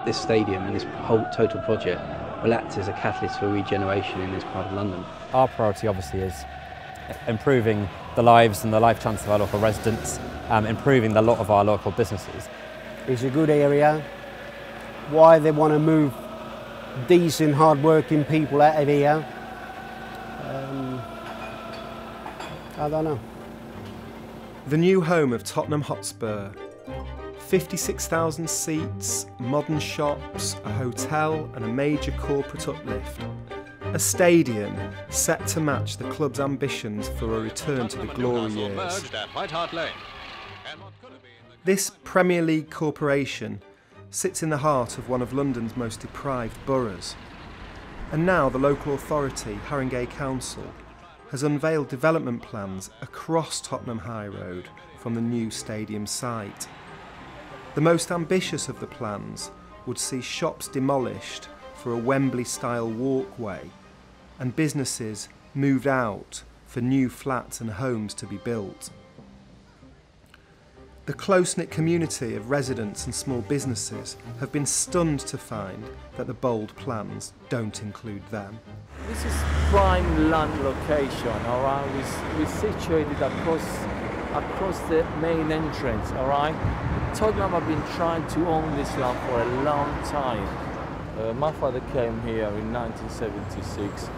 this stadium and this whole total project will act as a catalyst for regeneration in this part of London. Our priority obviously is improving the lives and the life chance of our local residents, improving the lot of our local businesses. It's a good area. Why they want to move decent, hard-working people out of here, I don't know. The new home of Tottenham Hotspur. 56,000 seats, modern shops, a hotel and a major corporate uplift. A stadium set to match the club's ambitions for a return to the glory years. White Hart Lane. This Premier League corporation sits in the heart of one of London's most deprived boroughs. And now the local authority, Haringey Council, has unveiled development plans across Tottenham High Road from the new stadium site. The most ambitious of the plans would see shops demolished for a Wembley-style walkway and businesses moved out for new flats and homes to be built. The close-knit community of residents and small businesses have been stunned to find that the bold plans don't include them. This is prime land location, all right? We're situated across the main entrance, all right? Tottenham have been trying to own this land for a long time. My father came here in 1976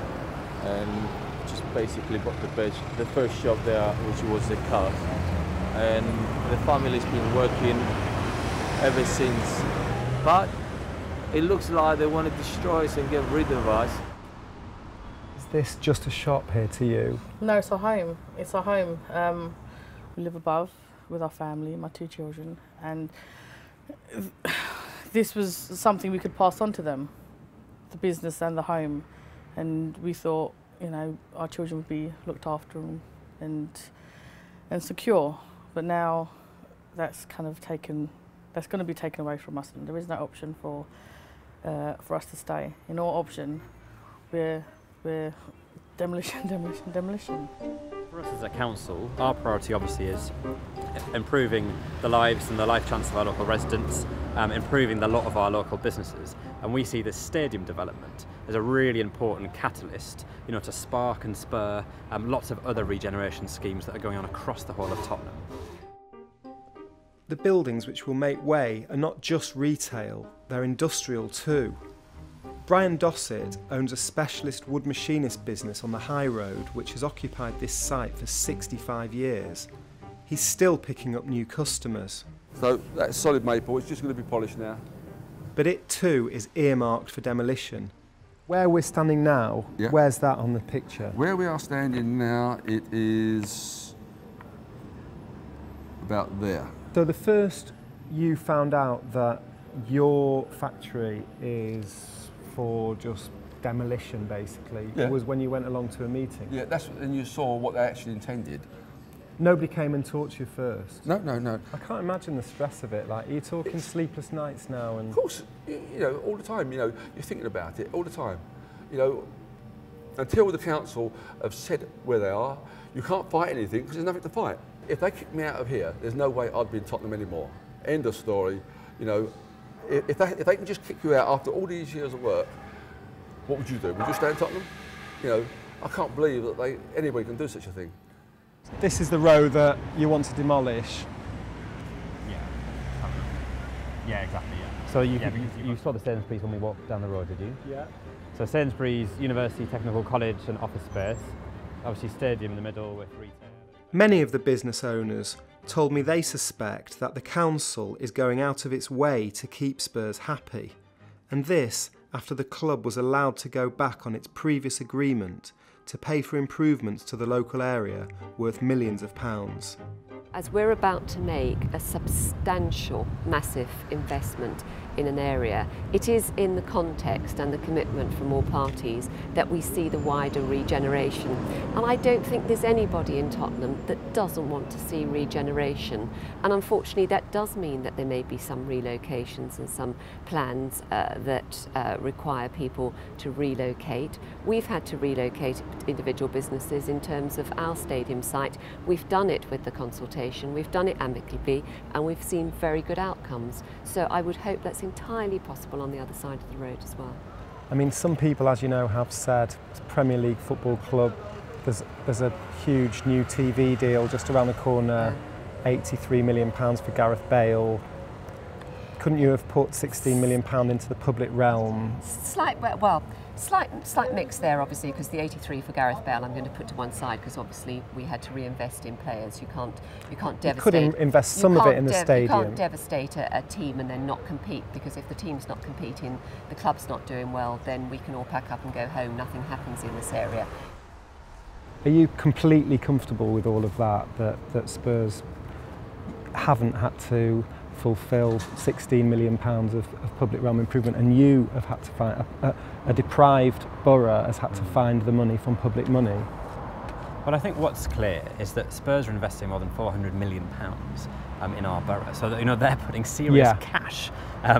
and just basically bought the first shop there, which was the car. And the family's been working ever since. But it looks like they want to destroy us and get rid of us. Is this just a shop here to you? No, it's our home. It's our home. We live above with our family, my 2 children, and this was something we could pass on to them, the business and the home. And we thought, you know, our children would be looked after and secure. But now that's kind of that's going to be taken away from us, and there is no option for us to stay. In all option, we're demolition, demolition, demolition. For us as a council, our priority obviously is improving the lives and the life chance of our local residents, improving the lot of our local businesses, and we see this stadium development as a really important catalyst, you know, to spark and spur lots of other regeneration schemes that are going on across the whole of Tottenham. The buildings which will make way are not just retail, they're industrial too. Brian Dossett owns a specialist wood machinist business on the High Road which has occupied this site for 65 years. He's still picking up new customers. So that's solid maple, it's just going to be polished now. But it too is earmarked for demolition. Where we're standing now, yeah. Where's that on the picture? Where we are standing now, it is about there. So the first you found out that your factory is for just demolition basically, was when you went along to a meeting? Yeah, and you saw what they actually intended. Nobody came and talked to you first? No, no, no. I can't imagine the stress of it. Like, are you talking sleepless nights now? And of course, you know, all the time, you know, you're thinking about it all the time. You know, until the council have said where they are, you can't fight anything because there's nothing to fight. If they kick me out of here, there's no way I'd be in Tottenham anymore. End of story. You know, if they can just kick you out after all these years of work, what would you do? Would you stay in Tottenham? You know, I can't believe that anybody can do such a thing. this is the road that you want to demolish. Yeah, exactly, yeah. So you saw the Sainsbury's when we walked down the road, did you? Yeah. So Sainsbury's, University Technical College and office space. Obviously stadium in the middle with retail. Many of the business owners told me they suspect that the council is going out of its way to keep Spurs happy. And this after the club was allowed to go back on its previous agreement to pay for improvements to the local area worth millions of pounds. As we're about to make a substantial, massive investment in an area, it is in the context and the commitment from all parties that we see the wider regeneration. And I don't think there's anybody in Tottenham that doesn't want to see regeneration. And unfortunately that does mean that there may be some relocations and some plans that require people to relocate. We've had to relocate individual businesses in terms of our stadium site. We've done it with the consultation, we've done it amicably, and we've seen very good outcomes. So I would hope that that's entirely possible on the other side of the road as well. I mean, some people, as you know, have said Premier League football club, there's a huge new TV deal just around the corner, £83 million for Gareth Bale. Couldn't you have put £16 million into the public realm? Slight mix there, obviously, because the 83 for Gareth Bale I'm going to put to one side, because obviously we had to reinvest in players. You can't devastate. You could invest some of it in the stadium. You can't devastate a team and then not compete, because if the team's not competing, the club's not doing well, then we can all pack up and go home. Nothing happens in this area. Are you completely comfortable with all of that Spurs haven't had to fulfil £16 million of public realm improvement, and you have had to find a deprived borough has had to find the money from public money? Well, I think what's clear is that Spurs are investing more than £400 million in our borough, so that, you know, they're putting serious cash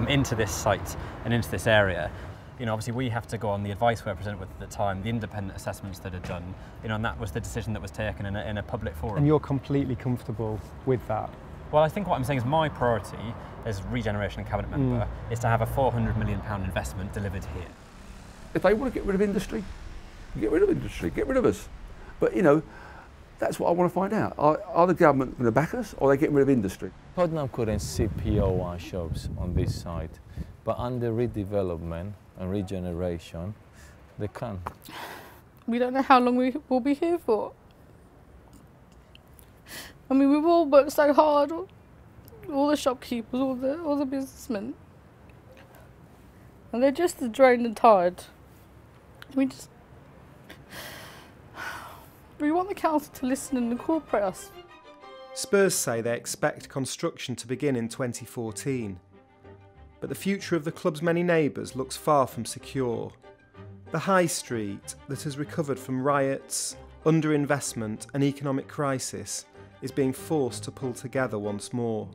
into this site and into this area. You know, obviously we have to go on the advice we're presented with at the time, the independent assessments that are done, you know, and that was the decision that was taken in a public forum. And you're completely comfortable with that? Well, I think what I'm saying is my priority as regeneration and cabinet member is to have a £400 million investment delivered here. If they want to get rid of industry, get rid of industry, get rid of us. But, you know, that's what I want to find out. Are the government going to back us, or are they getting rid of industry? Tottenham couldn't CPO our shops on this side, but under redevelopment and regeneration, they can. We don't know how long we will be here for. I mean, we've all worked so hard, all the shopkeepers, all the businessmen, and they're just as drained and tired. We want the council to listen and incorporate us. Spurs say they expect construction to begin in 2014, but the future of the club's many neighbours looks far from secure. The High Street, that has recovered from riots, underinvestment and economic crisis, is being forced to pull together once more.